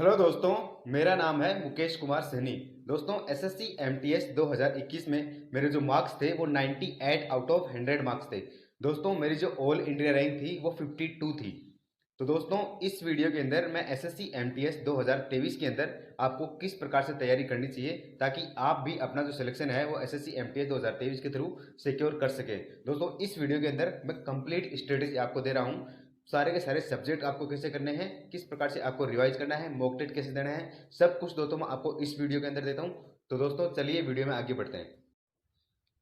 Hello दोस्तों, मेरा नाम है मुकेश कुमार सहनी। दोस्तों, एसएससी एमटीएस 2021 में मेरे जो मार्क्स थे वो 98 आउट ऑफ 100 मार्क्स थे। दोस्तों, मेरी जो ऑल इंडिया रैंक थी वो 52 थी। तो दोस्तों, इस वीडियो के अंदर मैं एसएससी एमटीएस 2023 के अंदर आपको किस प्रकार से तैयारी करनी चाहिए ताकि आप भी अपना जो सिलेक्शन है वो एसएससी एमटीएस 2023 के थ्रू सिक्योर कर सके। दोस्तों, इस वीडियो के अंदर मैं कंप्लीट स्ट्रेटेजी आपको दे रहा हूँ। सारे के सारे सब्जेक्ट आपको कैसे करने हैं, किस प्रकार से आपको रिवाइज करना है, मॉक टेस्ट कैसे देना है, सब कुछ दोस्तों मैं आपको इस वीडियो के अंदर देता हूं। तो दोस्तों चलिए वीडियो में आगे बढ़ते हैं।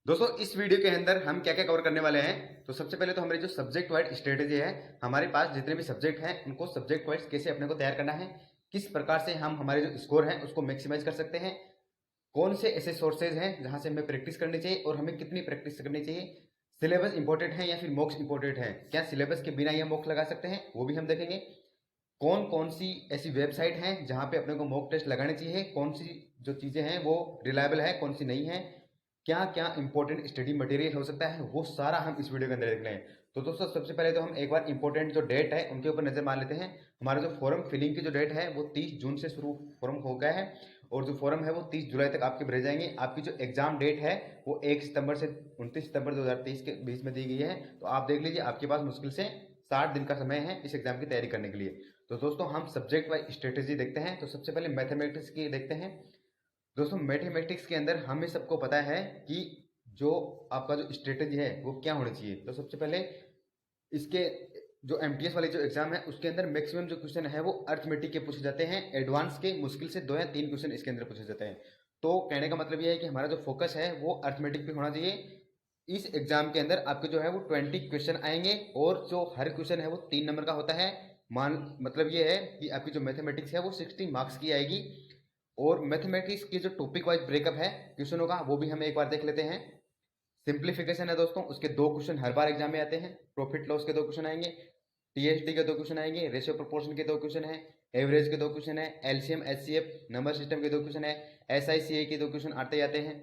दोस्तों, इस वीडियो के अंदर हम क्या क्या कवर करने वाले हैं, तो सबसे पहले तो हमारी जो सब्जेक्ट वाइज स्ट्रेटेजी है, हमारे पास जितने भी सब्जेक्ट हैं उनको सब्जेक्ट वाइज कैसे अपने को तैयार करना है, किस प्रकार से हम हमारे जो स्कोर है उसको मैक्सिमाइज कर सकते हैं, कौन से ऐसे सोर्सेज हैं जहां से हमें प्रैक्टिस करनी चाहिए और हमें कितनी प्रैक्टिस करनी चाहिए, सिलेबस इंपॉर्टेंट है या फिर मॉक्स इंपॉर्टेंट है, क्या सिलेबस के बिना ये मॉक्स लगा सकते हैं, वो भी हम देखेंगे। कौन कौन सी ऐसी वेबसाइट हैं जहां पे अपने को मॉक टेस्ट लगाने चाहिए, कौन सी जो चीज़ें हैं वो रिलायबल है, कौन सी नहीं है, क्या क्या इंपॉर्टेंट स्टडी मटेरियल हो सकता है, वो सारा हम इस वीडियो के अंदर देख लें। तो दोस्तों, सबसे पहले तो हम एक बार इंपॉर्टेंट जो डेट है उनके ऊपर नजर मार लेते हैं। हमारा जो फॉर्म फिलिंग की जो डेट है वो 30 जून से शुरू फॉर्म हो गया है और जो फॉर्म है वो 30 जुलाई तक आपके भरे जाएंगे। आपकी जो एग्जाम डेट है वो 1 सितंबर से 29 सितंबर 2023 के बीच में दी गई है। तो आप देख लीजिए, आपके पास मुश्किल से 60 दिन का समय है इस एग्जाम की तैयारी करने के लिए। तो दोस्तों, हम सब्जेक्ट वाइज स्ट्रेटेजी देखते हैं। तो सबसे पहले मैथमेटिक्स की देखते हैं। दोस्तों, मैथमेटिक्स के अंदर हमें सबको पता है कि जो आपका जो स्ट्रेटेजी है वो क्या होनी चाहिए। तो सबसे पहले इसके जो एमटीएस वाली जो एग्जाम है उसके अंदर मैक्सिमम जो क्वेश्चन है वो अर्थमेटिक के पूछे जाते हैं। एडवांस के मुश्किल से 2 या 3 क्वेश्चन इसके अंदर पूछे जाते हैं। तो कहने का मतलब ये है कि हमारा जो फोकस है वो अर्थमेटिक पे होना चाहिए। इस एग्जाम के अंदर आपके जो है वो 20 क्वेश्चन आएंगे और जो हर क्वेश्चन है वो 3 नंबर का होता है। मान मतलब ये है कि आपकी जो मैथमेटिक्स है वो 60 मार्क्स की आएगी। और मैथमेटिक्स की जो टॉपिक वाइज ब्रेकअप है क्वेश्चनों का वो भी हम एक बार देख लेते हैं। सिंप्लीफिकेशन है दोस्तों, उसके 2 क्वेश्चन हर बार एग्जाम में आते हैं। प्रॉफिट लॉस के 2 क्वेश्चन आएंगे, टीएसडी के 2 क्वेश्चन आएंगे, रेशियो प्रोपोर्शन के 2 क्वेश्चन है, एवरेज के 2 क्वेश्चन है, एलसीएम एचसीएफ नंबर सिस्टम के 2 क्वेश्चन है, एसआईसीए के 2 क्वेश्चन आते ही आते हैं।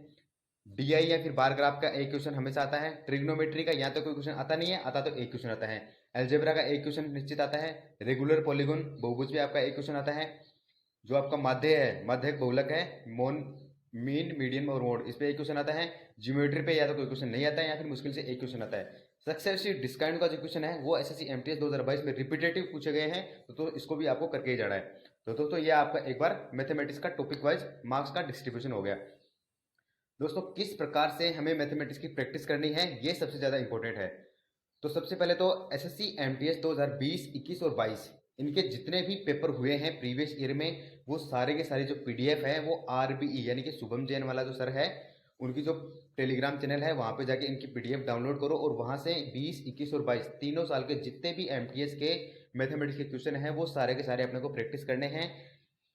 डीआई या फिर बार ग्राफ का एक क्वेश्चन हमेशा आता है। ट्रिग्नोमेट्री का या तो कोई क्वेश्चन आता नहीं है, आता तो एक क्वेश्चन आता है। एल्जेब्रा का एक क्वेश्चन निश्चित आता है। रेगुलर पॉलीगॉन बहुभुज भी आपका एक क्वेश्चन आता है। जो आपका माध्य है, माध्यक बहुलक है, मोन मीन मीडियन और मोड, इस पे एक क्वेश्चन आता है। ज्योमेट्री पे या तो कोई क्वेश्चन नहीं आता है या फिर मुश्किल से एक क्वेश्चन आता है। सक्सेसिव डिस्काउंट का जो क्वेश्चन है वो एसएससी एमटीएस 2022 में रिपीटेटिव पूछे गए हैं। तो इसको भी आपको करके ही जाना है। तो दोस्तों, ये आपका एक बार मैथमेटिक्स का टॉपिक वाइज मार्क्स का डिस्ट्रीब्यूशन हो गया। दोस्तों, किस प्रकार से हमें मैथमेटिक्स की प्रैक्टिस करनी है ये सबसे ज़्यादा इंपॉर्टेंट है। तो सबसे पहले तो एसएससी एमटीएस 2020, 21 और 22 इनके जितने भी पेपर हुए हैं प्रीवियस ईयर में, वो सारे के सारे जो पीडीएफ है वो आरबीई यानी कि शुभम जैन वाला जो सर है उनकी जो टेलीग्राम चैनल है वहाँ पे जाके इनकी पीडीएफ डाउनलोड करो और वहाँ से 20, 21 और 22 तीनों साल के जितने भी एमटीएस के मैथमेटिक्स के क्वेश्चन हैं वो सारे के सारे अपने को प्रैक्टिस करने हैं।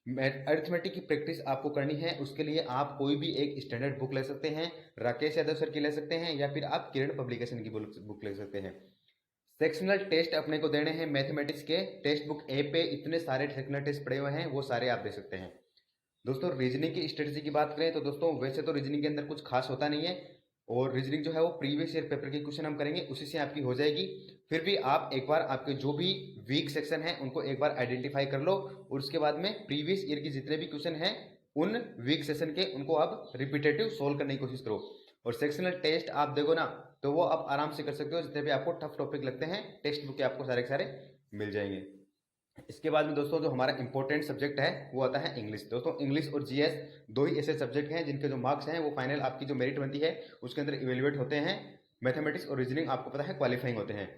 अरिथमेटिक की प्रैक्टिस आपको करनी है, उसके लिए आप कोई भी एक स्टैंडर्ड बुक ले सकते हैं। राकेश यादव सर की ले सकते हैं या फिर आप किरण पब्लिकेशन की बुक ले सकते हैं। सेक्शनल टेस्ट अपने को देने हैं मैथमेटिक्स के। टेक्स्ट बुक ए पे इतने सारे सेक्शनल टेस्ट पड़े हुए हैं, वो सारे आप दे सकते हैं। दोस्तों, रीजनिंग की स्ट्रेटजी की बात करें तो दोस्तों वैसे तो रीजनिंग के अंदर कुछ खास होता नहीं है और रीजनिंग जो है वो प्रीवियस ईयर पेपर के क्वेश्चन हम करेंगे, उसी से आपकी हो जाएगी। फिर भी आप एक बार आपके जो भी वीक सेक्शन है उनको एक बार आइडेंटिफाई कर लो और उसके बाद में प्रीवियस ईयर की जितने भी क्वेश्चन हैं उन वीक सेशन के उनको आप रिपीटेटिव सोल्व करने की कोशिश करो। और सेक्शनल टेस्ट आप देखो ना तो वो आप आराम से कर सकते हो। जितने भी आपको टफ टॉपिक लगते हैं टेक्स्ट बुक के आपको सारे के सारे मिल जाएंगे। इसके बाद में दोस्तों जो हमारा इंपॉर्टेंट सब्जेक्ट है वो आता है इंग्लिश। दोस्तों, इंग्लिश और जीएस दो ही ऐसे सब्जेक्ट हैं जिनके जो मार्क्स हैं वो फाइनल आपकी जो मेरिट बनती है उसके अंदर इवेल्युएट होते हैं। मैथमेटिक्स और रीजनिंग आपको पता है क्वालिफाइंग होते हैं।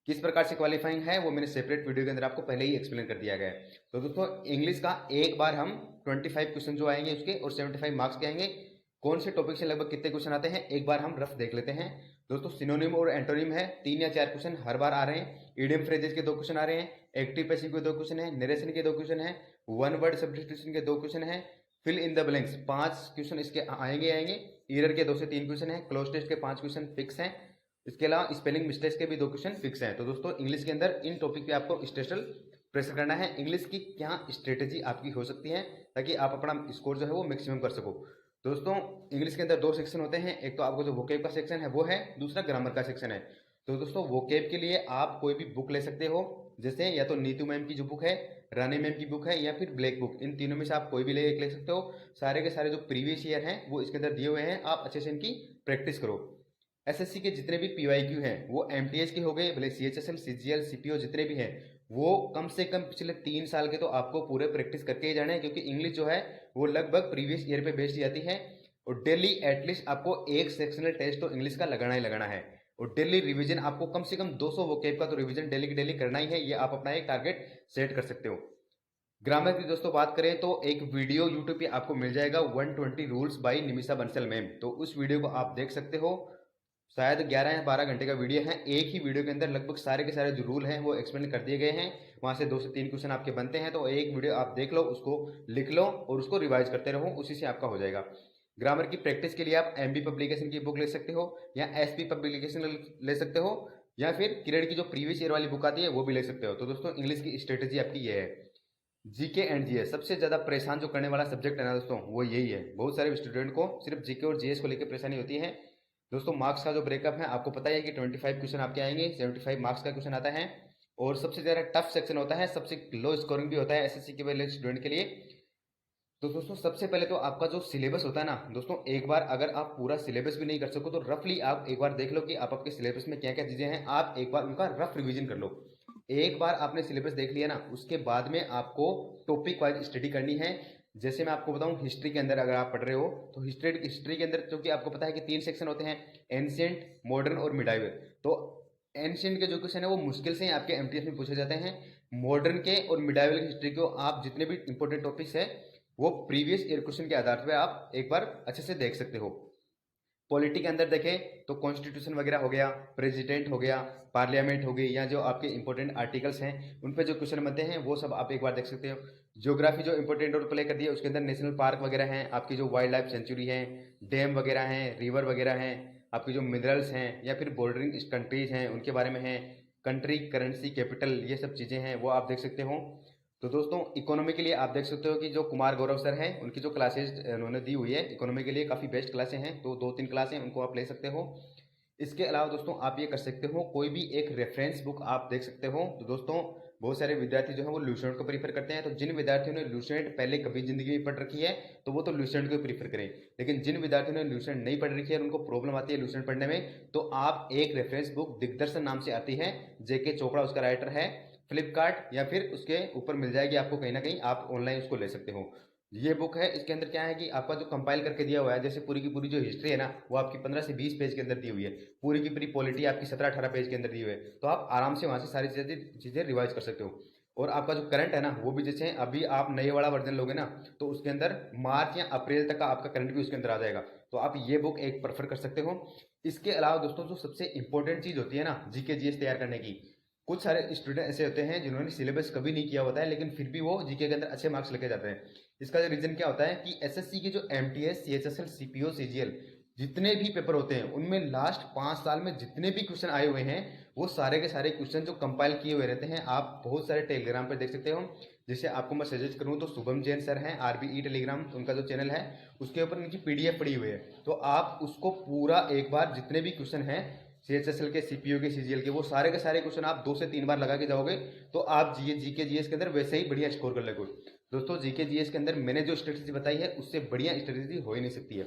किस प्रकार से क्वालिफाइंग है वो मैंने सेपरेट वीडियो के अंदर आपको पहले ही एक्सप्लेन कर दिया गया है। तो दोस्तों, इंग्लिश का एक बार हम 25 क्वेश्चन जो आएंगे उसके और 75 मार्क्स के आएंगे। कौन से टॉपिक से लगभग कितने क्वेश्चन आते हैं एक बार हम रफ देख लेते हैं। दोस्तों, सिनोनिम और एंटोनिम है, 3 या 4 क्वेश्चन हर बार आ रहे हैं। इडियम फ्रेजेस के 2 क्वेश्चन आ रहे हैं। एक्टिव पैसिव के 2 क्वेश्चन है। नरेशन के 2 क्वेश्चन है। वन वर्ड सब्स्टिट्यूशन के 2 क्वेश्चन है। Fill in the blanks 5 question इसके आएंगे। ईरर के 2 से 3 क्वेश्चन है। क्लोज टेस्ट के 5 क्वेश्चन फिक्स हैं। इसके अलावा स्पेलिंग मिस्टेक्स के भी 2 क्वेश्चन फिक्स हैं। तो दोस्तों, इंग्लिश के अंदर इन टॉपिक पे आपको स्पेशल प्रेशर करना है। इंग्लिश की क्या स्ट्रेटेजी आपकी हो सकती है ताकि आप अपना स्कोर जो है वो मैक्सिमम कर सको। दोस्तों, इंग्लिश के अंदर 2 सेक्शन होते हैं। एक तो आपको जो वोकेब का सेक्शन है वो है, दूसरा ग्रामर का सेक्शन है। तो दोस्तों, वोकेब के लिए आप कोई भी बुक ले सकते हो, जैसे या तो नीतू मैम की जो बुक है रानी मैम की बुक है या फिर ब्लैक बुक, इन तीनों में से आप कोई भी ले सकते हो। सारे के सारे जो प्रीवियस ईयर हैं वो इसके अंदर दिए हुए हैं, आप अच्छे से इनकी प्रैक्टिस करो। एसएससी के जितने भी पीवाईक्यू हैं वो एमटीएस के हो गए, भले सीएचएसएल सीजीएल सीपीओ जितने भी हैं वो कम से कम पिछले 3 साल के तो आपको पूरे प्रैक्टिस करके ही जाना है, क्योंकि इंग्लिश जो है वो लगभग प्रीवियस ईयर पे बेस्ड जाती है। और डेली एटलीस्ट आपको एक सेक्शनल टेस्ट तो इंग्लिश का लगाना ही लगाना है। और डेली रिवीजन आपको कम से कम 200 वोकेब का तो रिवीजन डेली की डेली करना ही है, ये आप अपना एक टारगेट सेट कर सकते हो। ग्रामर की दोस्तों बात करें तो एक वीडियो यूट्यूब पे आपको मिल जाएगा 120 rules by Nimisha Bansal ma'am, तो उस वीडियो को आप देख सकते हो। शायद 11 या 12 घंटे का वीडियो है। एक ही वीडियो के अंदर लगभग सारे के सारे जो रूल हैं वो एक्सप्लेन कर दिए गए हैं। वहाँ से 2 से 3 क्वेश्चन आपके बनते हैं, तो एक वीडियो आप देख लो, उसको लिख लो और उसको रिवाइज करते रहो, उसी से आपका हो जाएगा। ग्रामर की प्रैक्टिस के लिए आप एमबी पब्लिकेशन की बुक ले सकते हो या एसपी पब्लिकेशन ले सकते हो, या फिर किरण की जो प्रीवियस ईयर वाली बुक आती है वो भी ले सकते हो। तो दोस्तों इंग्लिश की स्ट्रेटेजी आपकी ये है। जीके एंड जीएस सबसे ज्यादा परेशान जो करने वाला सब्जेक्ट है ना दोस्तों, वो यही है। बहुत सारे स्टूडेंट को सिर्फ जीके और जीएस को लेकर परेशानी होती है। दोस्तों मार्क्स का जो ब्रेकअप है आपको पता है कि 25 क्वेश्चन आपके आएंगे, 75 मार्क्स का क्वेश्चन आता है। और सबसे ज्यादा टफ सेक्शन होता है, सबसे लो स्कोरिंग भी होता है एसएससी के वाले स्टूडेंट के लिए। तो दोस्तों सबसे पहले तो आपका जो सिलेबस होता है ना दोस्तों, एक बार अगर आप पूरा सिलेबस भी नहीं कर सको तो रफली आप एक बार देख लो कि आप आपके सिलेबस में क्या क्या चीजें हैं, आप एक बार उनका रफ रिवीजन कर लो। एक बार आपने सिलेबस देख लिया ना, उसके बाद में आपको टॉपिक वाइज स्टडी करनी है। जैसे मैं आपको बताऊं, हिस्ट्री के अंदर अगर आप पढ़ रहे हो तो हिस्ट्री के अंदर क्योंकि आपको पता है कि 3 सेक्शन होते हैं, एंशिएंट, मॉडर्न और मिडाइवल। तो एंशिएंट के जो क्वेश्चन है वो मुश्किल से ही आपके एमटीएस में पूछे जाते हैं। मॉडर्न के और मिडाइवल की हिस्ट्री को आप जितने भी इंपॉर्टेंट टॉपिक्स है वो प्रीवियस ईयर क्वेश्चन के आधार पर आप एक बार अच्छे से देख सकते हो। पॉलिटी के अंदर देखें तो कॉन्स्टिट्यूशन वगैरह हो गया, प्रेसिडेंट हो गया, पार्लियामेंट हो गई, या जो आपके इंपॉर्टेंट आर्टिकल्स हैं उन पे जो क्वेश्चन बनते हैं वो सब आप एक बार देख सकते हो। ज्योग्राफी जो इंपॉर्टेंट रोल प्ले करती है उसके अंदर नेशनल पार्क वगैरह हैं, आपकी जो वाइल्ड लाइफ सेंचुरी है, डैम वगैरह हैं, रिवर वगैरह हैं, आपकी जो मिनरल्स हैं या फिर बॉर्डरिंग कंट्रीज हैं उनके बारे में हैं, कंट्री, करेंसी, कैपिटल, ये सब चीज़ें हैं वो आप देख सकते हो। तो दोस्तों इकोनॉमी के लिए आप देख सकते हो कि जो कुमार गौरव सर हैं उनकी जो क्लासेज उन्होंने दी हुई है इकोनॉमी के लिए काफ़ी बेस्ट क्लासें हैं, तो 2-3 क्लासें उनको आप ले सकते हो। इसके अलावा दोस्तों आप ये कर सकते हो, कोई भी एक रेफरेंस बुक आप देख सकते हो। तो दोस्तों बहुत सारे विद्यार्थी जो है वो लूसेंट को प्रीफर करते हैं, तो जिन विद्यार्थियों ने लूसेंट पहले कभी जिंदगी में पढ़ रखी है तो वो तो लूसेंट को प्रीफर करें। लेकिन जिन विद्यार्थियों ने लूसेंट नहीं पढ़ रखी है और उनको प्रॉब्लम आती है लूसेंट पढ़ने में, तो आप एक रेफरेंस बुक दिग्दर्शन नाम से आती है, जेके चोपड़ा उसका राइटर है, फ्लिपकार्ट या फिर उसके ऊपर मिल जाएगी आपको कहीं ना कहीं, आप ऑनलाइन उसको ले सकते हो। ये बुक है, इसके अंदर क्या है कि आपका जो कंपाइल करके दिया हुआ है, जैसे पूरी की पूरी जो हिस्ट्री है ना वो आपकी 15 से 20 पेज के अंदर दी हुई है, पूरी की पूरी पॉलिटी आपकी 17-18 पेज के अंदर दी हुई है, तो आप आराम से वहाँ से सारी चीज़ें रिवाइज कर सकते हो। और आपका जो करंट है ना वो भी, जैसे अभी आप नए वाला वर्जन लोगे ना तो उसके अंदर मार्च या अप्रैल तक का आपका करंट भी उसके अंदर आ जाएगा, तो आप ये बुक एक प्रेफर कर सकते हो। इसके अलावा दोस्तों जो सबसे इंपॉर्टेंट चीज़ होती है ना जीके जीएस तैयार करने की, कुछ सारे स्टूडेंट ऐसे होते हैं जिन्होंने सिलेबस कभी नहीं किया होता है लेकिन फिर भी वो जीके के अंदर अच्छे मार्क्स लेके जाते हैं। इसका रीजन क्या होता है कि एसएससी के जो एमटीएस, सीएचएसएल, सीपीओ, सीजीएल जितने भी पेपर होते हैं उनमें लास्ट 5 साल में जितने भी क्वेश्चन आए हुए हैं वो सारे के सारे क्वेश्चन जो कंपाइल किए हुए रहते हैं, आप बहुत सारे टेलीग्राम पर देख सकते हो। जैसे आपको मैं सजेस्ट करूं तो शुभम जैन सर हैं, आरबीई टेलीग्राम उनका जो चैनल है उसके ऊपर उनकी पीडीएफ पड़ी हुई है, तो आप उसको पूरा एक बार जितने भी क्वेश्चन हैं सीएचएसएल के, सीपीओ के, सीजीएल के, वो सारे के सारे क्वेश्चन आप 2 से 3 बार लगा के जाओगे तो आप जीके जीएस के अंदर वैसे ही बढ़िया स्कोर कर लोगे। दोस्तों जीके जीएस के अंदर मैंने जो स्ट्रेटेजी बताई है उससे बढ़िया स्ट्रेटेजी हो ही नहीं सकती है।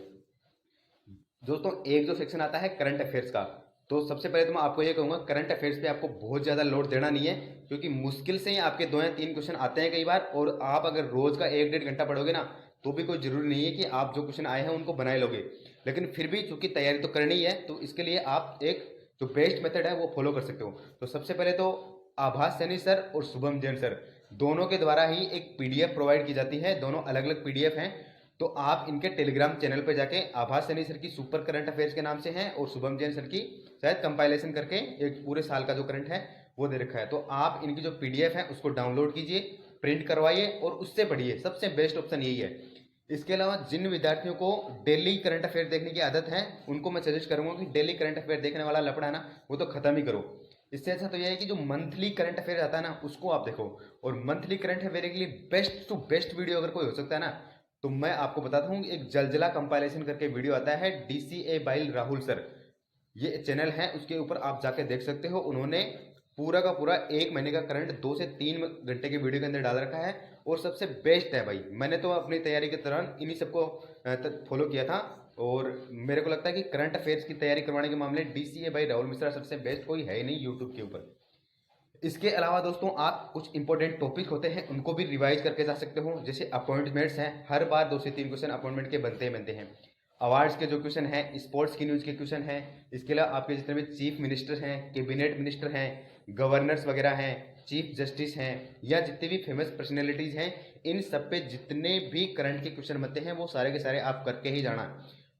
दोस्तों एक जो सेक्शन आता है करंट अफेयर्स का, तो सबसे पहले तो मैं आपको ये कहूँगा करंट अफेयर्स पे आपको बहुत ज़्यादा लोड देना नहीं है, क्योंकि मुश्किल से ही आपके 2 या 3 क्वेश्चन आते हैं कई बार, और आप अगर रोज का 1-1.5 घंटा पढ़ोगे ना तो भी कोई जरूरी नहीं है कि आप जो क्वेश्चन आए हैं उनको बनाए लोगे, लेकिन फिर भी चूंकि तैयारी तो करनी है तो इसके लिए आप एक जो बेस्ट मेथड है वो फॉलो कर सकते हो। तो सबसे पहले तो आभास सैनी सर और शुभम जैन सर दोनों के द्वारा ही एक पीडीएफ प्रोवाइड की जाती है, दोनों अलग अलग पीडीएफ हैं। तो आप इनके टेलीग्राम चैनल पर जाके, आभास सैनी सर की सुपर करंट अफेयर्स के नाम से है और शुभम जैन सर की शायद कंपाइलेशन करके एक पूरे साल का जो करंट है वो दे रखा है, तो आप इनकी जो पीडीएफ है उसको डाउनलोड कीजिए, प्रिंट करवाइए और उससे पढ़िए, सबसे बेस्ट ऑप्शन यही है। इसके अलावा जिन विद्यार्थियों को डेली करंट अफेयर देखने की आदत है उनको मैं सजेस्ट करूंगा कि डेली करंट अफेयर देखने वाला लफड़ा है ना वो तो खत्म ही करो। इससे अच्छा तो यह है कि जो मंथली करंट अफेयर आता है ना उसको आप देखो, और मंथली करंट अफेयर के लिए बेस्ट टू बेस्ट वीडियो अगर कोई हो सकता है ना तो मैं आपको बताता हूँ, एक जलजला कंपाइलेशन करके वीडियो आता है डीसीए बाइल राहुल सर, ये चैनल है उसके ऊपर आप जाके देख सकते हो। उन्होंने पूरा का पूरा 1 महीने का करंट 2 से 3 घंटे के वीडियो के अंदर डाल रखा है और सबसे बेस्ट है भाई। मैंने तो अपनी तैयारी के दौरान इन्हीं सबको फॉलो किया था और मेरे को लगता है कि करंट अफेयर्स की तैयारी करवाने के मामले DCA भाई राहुल मिश्रा सबसे बेस्ट कोई है ही नहीं यूट्यूब के ऊपर। इसके अलावा दोस्तों आप कुछ इंपॉर्टेंट टॉपिक होते हैं उनको भी रिवाइज करके जा सकते हो, जैसे अपॉइंटमेंट्स हैं, हर बार 2 से 3 क्वेश्चन अपॉइंटमेंट के बनते हैं। अवार्ड्स के जो क्वेश्चन हैं, स्पोर्ट्स की न्यूज़ के क्वेश्चन हैं, इसके अलावा आपके जितने भी चीफ मिनिस्टर हैं, कैबिनेट मिनिस्टर हैं, गवर्नर्स वगैरह हैं, चीफ जस्टिस हैं या जितने भी फेमस पर्सनैलिटीज़ हैं, इन सब पे जितने भी करंट के क्वेश्चन बनते हैं वो सारे के सारे आप करके ही जाना।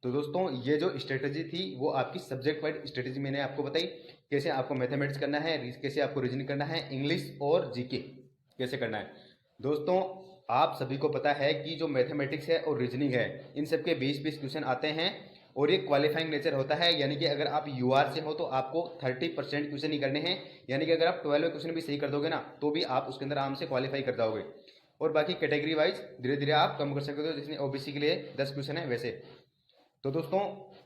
तो दोस्तों ये जो स्ट्रेटजी थी वो आपकी सब्जेक्ट वाइज स्ट्रेटजी मैंने आपको बताई, कैसे आपको मैथमेटिक्स करना है, कैसे आपको रीजनिंग करना है, इंग्लिश और जीके कैसे करना है। दोस्तों आप सभी को पता है कि जो मैथमेटिक्स है और रीजनिंग है इन सब के 20-20 क्वेश्चन आते हैं और ये क्वालिफाइंग नेचर होता है, यानी कि अगर आप UR से हो तो आपको 30% क्वेश्चन ही करने हैं, यानी कि अगर आप 12 क्वेश्चन भी सही कर दोगे ना तो भी आप उसके अंदर आराम से क्वालिफाई कर जाओगे। और बाकी कैटेगरी वाइज धीरे धीरे आप कम कर सकते हो, जैसे OBC के लिए 10 क्वेश्चन है वैसे। तो दोस्तों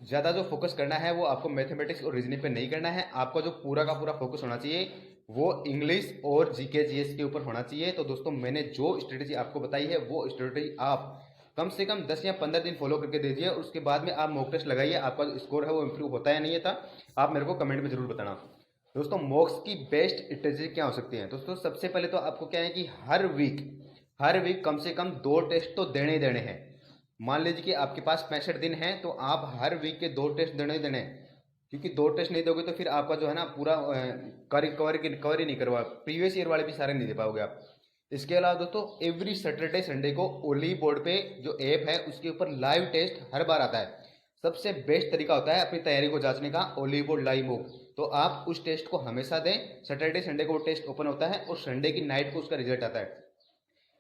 ज़्यादा जो फोकस करना है वो आपको मैथमेटिक्स और रीजनिंग पे नहीं करना है, आपका जो पूरा का पूरा फोकस होना चाहिए वो इंग्लिश और GK GS के ऊपर होना चाहिए। तो दोस्तों मैंने जो स्ट्रेटजी आपको बताई है वो स्ट्रेटजी आप कम से कम 10 या 15 दिन फॉलो करके दीजिए और उसके बाद में आप मॉक टेस्ट लगाइए, आपका जो स्कोर है वो इम्प्रूव होता है नहीं है था आप मेरे को कमेंट में जरूर बताना। दोस्तों मॉक्स की बेस्ट स्ट्रेटजी क्या हो सकती है? दोस्तों सबसे पहले तो आपको क्या है कि हर वीक कम से कम 2 टेस्ट तो देने ही देने हैं। मान लीजिए कि आपके पास 65 दिन हैं तो आप हर वीक के 2 टेस्ट देने ही देने हैं, क्योंकि 2 टेस्ट नहीं दोगे तो फिर आपका जो है ना पूरा कवर ही नहीं करवा, प्रीवियस ईयर वाले भी सारे नहीं दे पाओगे आप। इसके अलावा दोस्तों एवरी सैटरडे संडे को ओली बोर्ड पे जो ऐप है उसके ऊपर लाइव टेस्ट हर बार आता है। सबसे बेस्ट तरीका होता है अपनी तैयारी को जांचने का ओली बोर्ड लाइव मॉक, तो आप उस टेस्ट को हमेशा दें। सैटरडे संडे को वो टेस्ट ओपन होता है और संडे की नाइट को उसका रिजल्ट आता है।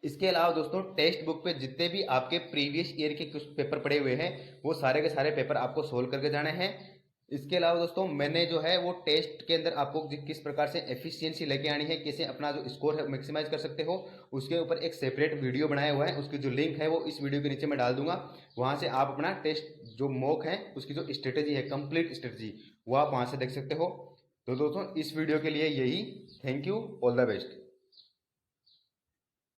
इसके अलावा दोस्तों टेक्स्ट बुक पे जितने भी आपके प्रीवियस ईयर के कुछ पेपर पड़े हुए हैं वो सारे के सारे पेपर आपको सोल्व करके जाने हैं। इसके अलावा दोस्तों मैंने जो है वो टेस्ट के अंदर आपको किस प्रकार से एफिशिएंसी लेके आनी है, कैसे अपना जो स्कोर है मैक्सिमाइज कर सकते हो, उसके ऊपर एक सेपरेट वीडियो बनाया हुआ है, उसकी जो लिंक है वो इस वीडियो के नीचे मैं डाल दूंगा। वहाँ से आप अपना टेस्ट जो मॉक है उसकी जो स्ट्रेटेजी है, कंप्लीट स्ट्रेटेजी, वो आप वहाँ से देख सकते हो। तो दोस्तों इस वीडियो के लिए यही, thank you, all the best.